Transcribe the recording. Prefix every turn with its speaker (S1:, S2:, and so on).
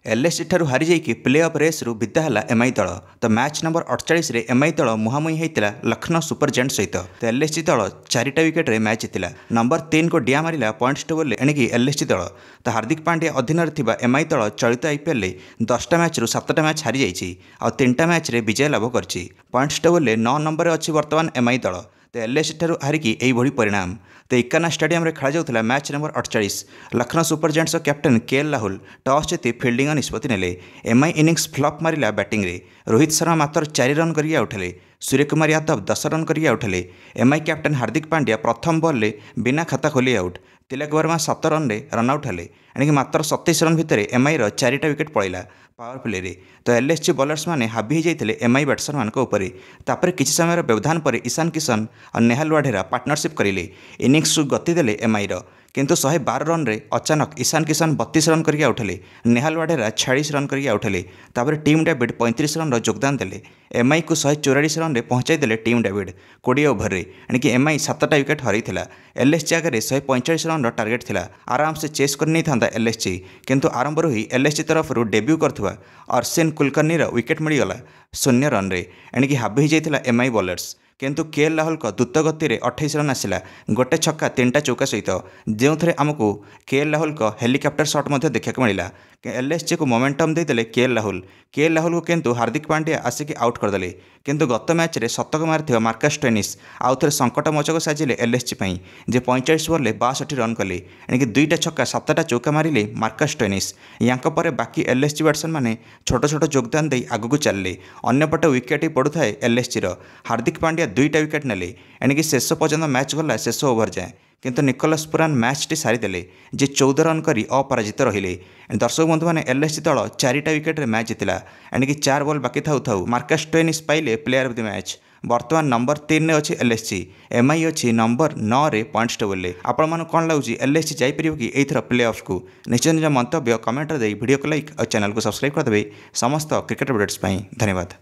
S1: LSG ठारू हारी जाइए प्ले ऑफ रेस रु विदा है एमआई दल। तो मैच नंबर 48 रे एमआई दल मुहांमुही होता लखनऊ सुपर जायंट्स सहित। तो एलएसजी दल 4टा विकेट रे मैच जीतिला। नंबर 3 को डिया मारिला पॉइंट्स टेबल एणिकी एलएसजी दल। तो हार्दिक पांड्या अधीन एमआई दल चलित आईपीएल 10टा मैच रु 7टा मैच हारी जाइए और 3टा मैच रे विजय लाभ कर पॉइंट्स टेबल 9 नंबर अच्छी बर्तमान एमआई दल। तो एलएसजी ठारू हारिकी यही परिणाम। तो इकाना स्टेडियम रे खेला जाउथला match number 48 Lucknow Super Giants captain KL Rahul toss जीति फील्डिंग निष्पत्ति नेले। एमआई इनिंग्स फ्लॉप मारिला बैटिंग रे। रोहित शर्मा मात्र 4 रन करिया उठले। सूर्यकुमार यादव 10 रन करिया उठले। एमआई कैप्टेन हार्दिक पांड्या प्रथम बॉल रे बिना खाता खोली आउट। तिलक वर्मा 7 रन रे रनआउट हेले। एणिकी मात्र 27 रन भितर एमआई रो 4टा विकेट पड़ेगा पावर प्ले रे। तो एलएसजी बॉलर्स माने हाबी हो जाते एमआई बैट्समैन उपर। तापर किसी समय व्यवधान पर ईशान किशन और नेहाल वाढेरा पार्टनरशिप करें। इनिंग्स गति देले एमआई किंतु 112 रन रे अचानक ईशान किशन 32 रन करके उठले। नेहाल वाढेरा 46 रन करके उठले। तापर टीम डेविड 35 रन योगदान देले। एमआई को 144 रन रे पहुंचाई देले टीम डेविड 20 ओभर रे। एणिकी एमआई 7टा विकेट हरई एलएसजी आगे 145 रन टार्गेट थिला। आराम से चेस कर नहीं था एलएसजी किंतु आरंभ ही एलएसजी तरफ डेब्यू करथुवा अर्शिन कुलकर्णी विकेट मिलगला 0 रन रे। एणिकी हाबी जाइथिला एमआई बॉलर्स किंतु केएल राहुल द्रुत गति में 28 रन आसला। गोटे छक्का 3टा चौका सहित जो थे आमको केएल राहुल हेलिकप्टर शॉट देखा मिला। एलएसजी को मोमेंटम देदेले केएल राहुल को किंतु हार्दिक पांड्या आसिक आउट करदे। किंतु गत मैच रे शतक मारी मार्कस स्टोइनिस आउ थे संकट मोचक साजिले एलएसजी जे 45 बॉल 62 रन कले। एणिकी 2टा छक्का 7टा चौका मारिले मार्कस स्टोइनिस। यांपर बाकी एलएसजी बैट्समैन मैंने छोट छोट योगदान दे आगक चलिए। अन्यपटे विकेट ही पड़ुए एलएसजी हार्दिक पांड्या 2टा विकेट नेले। एणिकी शेष पर्यंत मैच गला शेष ओभर जाए किंतु निकोलस पुरान मैच टी सारीदे जे 14 रन करी अपराजित रहिले। दर्शक बंधु मैंने एलएसजी दल 4टा विकेट रे मैच जीतिला। एणिकी 4 बॉल बाकी थाउ थाउ मार्कस स्टोइनिस पाइले प्लेयर ऑफ द मैच। बर्तमान नंबर 3 रे अच्छी एलएसजी। एमआई अच्छी नंबर 9 रे पॉइंट्स टेबल। आपण मानु कोन लागुची एलएसजी जाई परियो कि एथर प्ले ऑफ को? निश्चय निज मंतव्य कमेंट दे वीडियो को लाइक और चैनल को सब्सक्राइब कर देबे। समस्त क्रिकेट अपडेट्स धन्यवाद।